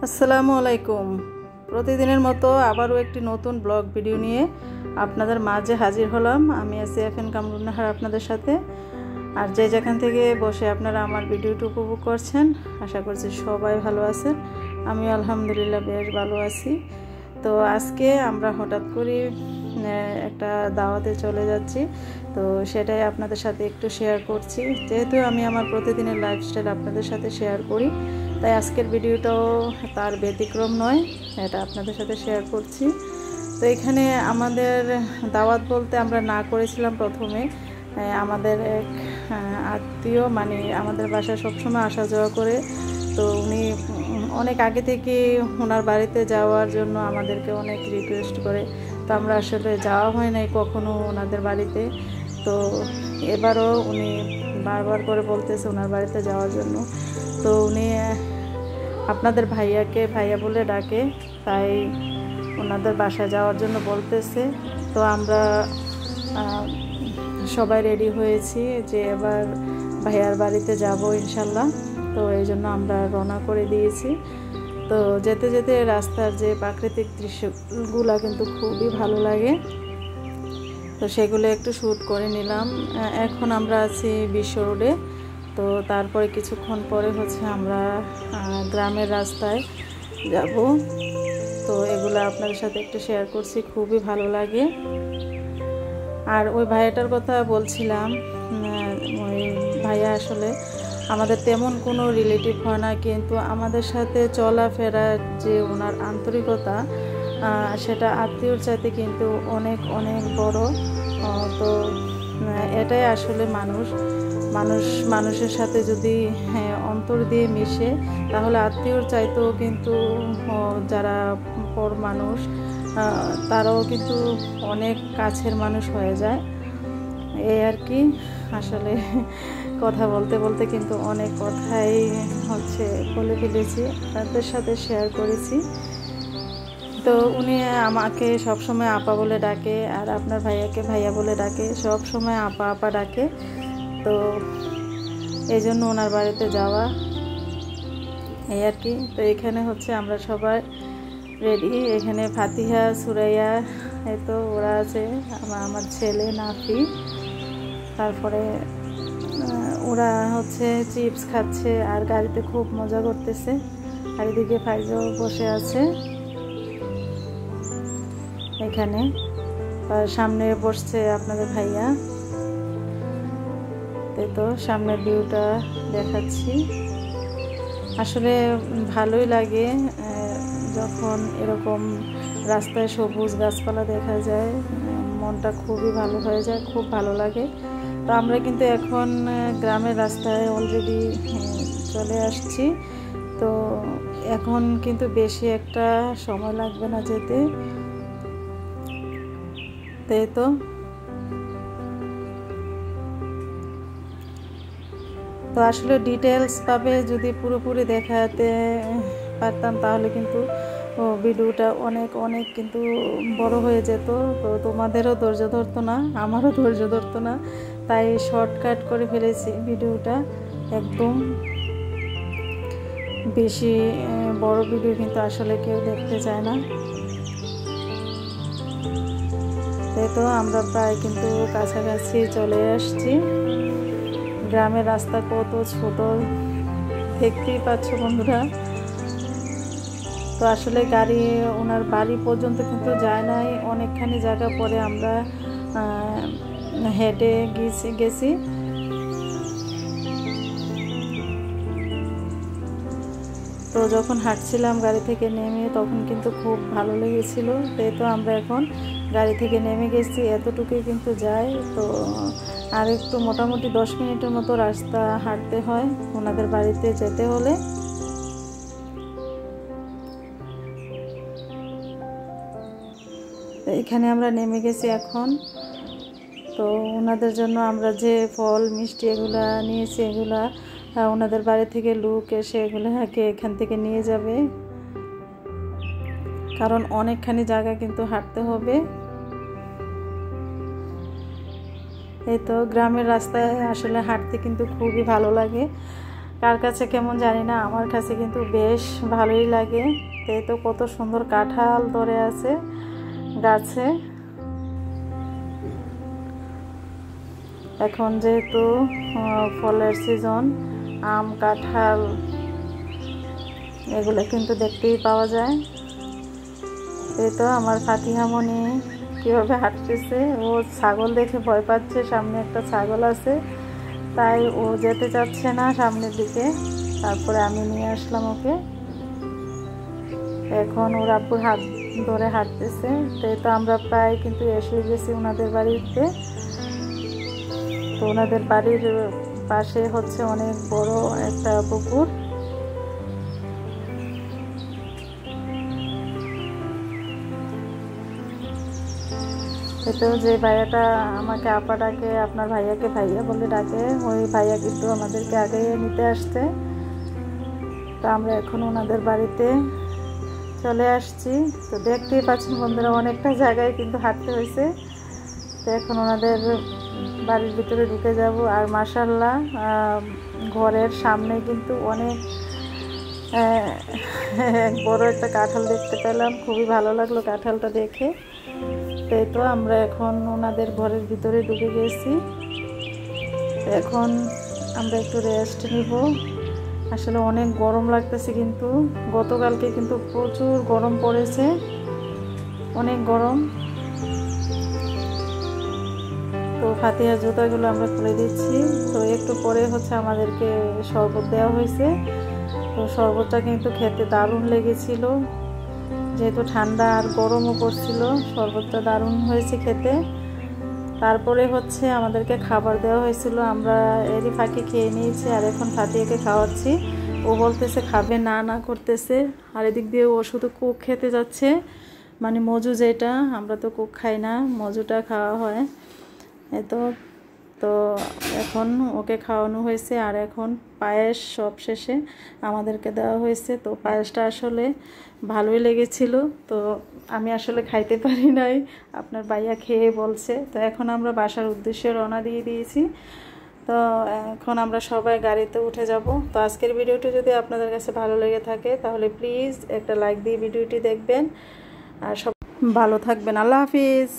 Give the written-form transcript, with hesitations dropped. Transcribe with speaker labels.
Speaker 1: আসসালামু আলাইকুম। প্রতিদিনের মতো আবারও একটি নতুন ব্লগ ভিডিও নিয়ে আপনাদের মাঝে হাজির হলাম। আমি আছি এফএন কামরুন্নাহার আপনাদের সাথে। আর যে যেখান থেকে বসে আপনারা আমার ভিডিওটি উপভোগ করছেন, আশা করছি সবাই ভালো আছেন। আমি আলহামদুলিল্লাহ বেশ ভালো আছি। তো আজকে আমরা হঠাৎ করে একটা দাওয়াতে চলে যাচ্ছি, তো সেটাই আপনাদের সাথে একটু শেয়ার করছি। যেহেতু আমি আমার প্রতিদিনের লাইফস্টাইল আপনাদের সাথে শেয়ার করি, তাই আজকের ভিডিওটাও তার ব্যতিক্রম নয়, এটা আপনাদের সাথে শেয়ার করছি। তো এখানে আমাদের দাওয়াত বলতে আমরা না করেছিলাম প্রথমে। আমাদের এক আত্মীয় মানে আমাদের বাসায় সবসময় আসা যাওয়া করে, তো উনি অনেক আগে থেকে ওনার বাড়িতে যাওয়ার জন্য আমাদেরকে অনেক রিকোয়েস্ট করে। তো আমরা আসলে যাওয়া হয় নাই কখনো ওনাদের বাড়িতে। তো এবারও উনি বারবার করে বলতেছে ওনার বাড়িতে যাওয়ার জন্য। তো উনি আপনাদের ভাইয়াকে ভাইয়া বলে ডাকে, তাই ওনাদের বাসায় যাওয়ার জন্য বলতেছে। তো আমরা সবাই রেডি হয়েছি যে এবার ভাইয়ার বাড়িতে যাব ইনশাল্লাহ। তো এই জন্য আমরা রওনা করে দিয়েছি। তো যেতে যেতে রাস্তার যে প্রাকৃতিক দৃশ্যগুলো কিন্তু খুবই ভালো লাগে, তো সেগুলো একটু শ্যুট করে নিলাম। এখন আমরা আছি বিশ্ব রোডে। তো তারপরে কিছুক্ষণ পরে আমরা গ্রামের রাস্তায় যাব। তো এগুলো আপনাদের সাথে একটু শেয়ার করছি, খুবই ভালো লাগে। আর ওই ভাইয়াটার কথা বলছিলাম, ওই ভাইয়া আসলে আমাদের তেমন কোনো রিলেটিভ হয় না, কিন্তু আমাদের সাথে চলাফেরার যে ওনার আন্তরিকতা, সেটা আত্মীয়র চাইতে কিন্তু অনেক অনেক বড়। তো এটাই আসলে মানুষের সাথে যদি অন্তর দিয়ে মিশে, তাহলে আত্মীয়র চাইতেও কিন্তু যারা পর মানুষ, তারাও কিন্তু অনেক কাছের মানুষ হয়ে যায়। এই আর কি। আসলে কথা বলতে বলতে কিন্তু অনেক কথাই বলে ফেলেছি, তাদের সাথে শেয়ার করেছি। তো উনি আমাকে সবসময় আপা বলে ডাকে, আর আপনার ভাইয়াকে ভাইয়া বলে ডাকে, সব সময় আপা আপা ডাকে। তো এই জন্য ওনার বাড়িতে যাওয়া, এই আর কি। তো এখানে আমরা সবাই রেডি। এখানে ফাতিহা সুরাইয়া, এই তো ওরা আছে, আমার ছেলে নাফি, তারপরে ওরা চিপস খাচ্ছে আর গাড়িতে খুব মজা করতেছে। আর এদিকে ফাইজও বসে আছে এখানে, আর সামনে বসছে আপনাদের ভাইয়া। এই তো সামনের ভিউটা দেখাচ্ছি। আসলে ভালোই লাগে যখন এরকম রাস্তায় সবুজ গাছপালা দেখা যায়, মনটা খুবই ভালো হয়ে যায়, খুব ভালো লাগে। তো আমরা কিন্তু এখন গ্রামের রাস্তায় অলরেডি চলে আসছি। তো এখন কিন্তু বেশি একটা সময় লাগবে না যেতে। তো আসলে ডিটেলস ভাবে যদি পুরোপুরি দেখাতে পারতাম, তাহলে কিন্তু ভিডিওটা অনেক অনেক কিন্তু বড় হয়ে যেত। তো তোমাদেরও ধৈর্য ধরতো না, আমারও ধৈর্য ধরতো না, তাই শর্টকাট করে ফেলেছি ভিডিওটা। একদম বেশি বড় ভিডিও কিন্তু আসলে কেউ দেখতে চায় না। তো আমরা প্রায় কিন্তু কাছাকাছি চলে আসছি। গ্রামের রাস্তা কত ছোট দেখতেই পাচ্ছ বন্ধুরা। তো আসলে গাড়ি ওনার বাড়ি পর্যন্ত কিন্তু যায় নাই, অনেকখানি জায়গা পরে আমরা হেঁটে গেছি। তো যখন হাঁটছিলাম গাড়ি থেকে নেমে, তখন কিন্তু খুব ভালো লেগেছিল। তো আমরা এখন গাড়ি থেকে নেমে গেছি, এতটুকুই কিন্তু যাই। তো আর একটু মোটামুটি 10 মিনিটের মতো রাস্তা হাঁটতে হয় ওনাদের বাড়িতে যেতে হলে। এখানে আমরা নেমে গেছি এখন। তো ওনাদের জন্য আমরা যে ফল মিষ্টি এগুলা নিয়েছি, এগুলা ওনাদের বাড়ি থেকে লোক এসে এগুলাকে এখান থেকে নিয়ে যাবে, কারণ অনেকখানি জায়গা কিন্তু হাঁটতে হবে। এই তো গ্রামের রাস্তায় আসলে হাঁটতে কিন্তু খুবই ভালো লাগে। কার কাছে কেমন জানি না, আমার কাছে কিন্তু বেশ ভালোই লাগে। এই তো কত সুন্দর কাঁঠাল ধরে আছে গাছে। এখন যেহেতু ফলের সিজন, আম কাঁঠাল এগুলো কিন্তু দেখতেই পাওয়া যায়। এই তো আমার ফাতিহামণি কীভাবে হাঁটতেছে, ও ছাগল দেখে ভয় পাচ্ছে, সামনে একটা ছাগল আছে তাই ও যেতে চাচ্ছে না সামনের দিকে। তারপরে আমি নিয়ে আসলাম ওকে। এখন ওর আব্বুর হাত ধরে হাঁটতেছে। তো আমরা প্রায় কিন্তু এসে গেছি ওনাদের বাড়িতে। তো ওনাদের বাড়ির পাশে হচ্ছে অনেক বড় একটা পুকুর। এতেও যে ভাইয়াটা আমাকে আপা ডাকে, আপনার ভাইয়াকে ভাইয়া বলে ডাকে, ওই ভাইয়া কিন্তু আমাদেরকে আগে নিতে আসছে। তো আমরা এখন ওনাদের বাড়িতে চলে আসছি। তো দেখতেই পাচ্ছেন বন্ধুরা, অনেকটা জায়গায় কিন্তু হাঁটতে হয়েছে। তো এখন ওনাদের বাড়ির ভিতরে ঢুকে যাব। আর মাশাআল্লাহ ঘরের সামনে কিন্তু অনেক বড় একটা কাঁঠাল দেখতে পেলাম, খুবই ভালো লাগলো কাঁঠালটা দেখে। তাই তো আমরা এখন ওনাদের ঘরের ভিতরে ঢুকে গেছি। এখন আমরা একটু রেস্ট নিব। আসলে অনেক গরম লাগতেছে, কিন্তু গতকালকে কিন্তু প্রচুর গরম পড়েছে, অনেক গরম। তো ফাতিহার জুতাগুলো আমরা খুলে দিচ্ছি। তো একটু পরে হচ্ছে আমাদেরকে শরবত দেওয়া হয়েছে। তো শরবতটা কিন্তু খেতে দারুণ লেগেছিল, যেহেতু ঠান্ডা আর গরমও পড়ছিল, শরবতটা দারুণ হয়েছে খেতে। তারপরে হচ্ছে আমাদেরকে খাবার দেওয়া হয়েছিল, আমরা এরই ফাঁকে খেয়ে নিয়েছি। আর এখন ফাতিহাকে খাওয়াচ্ছি, ও বলতেছে খাবে না না করতেছে। আর এদিক দিয়ে ও শুধু কোক খেতে যাচ্ছে, মানে মজু যেটা, আমরা তো কোক খাই না, মজুটা খাওয়া হয়। তো এখন ওকে খাওয়ানো হয়েছে। আর এখন পায়েস সব শেষে আমাদেরকে দেওয়া হয়েছে। তো পায়েসটা আসলে ভালোই লেগেছিল। তো আমি আসলে খাইতে পারি নাই, আপনার ভাইয়া খেয়ে বলছে। তো এখন আমরা বাসার উদ্দেশ্যে রওনা দিয়ে দিয়েছি। তো এখন আমরা সবাই গাড়িতে উঠে যাব। তো আজকের ভিডিওটি যদি আপনাদের কাছে ভালো লেগে থাকে তাহলে প্লিজ একটা লাইক দিয়ে ভিডিওটি দেখবেন। আর সব ভালো থাকবেন। আল্লাহ হাফিজ।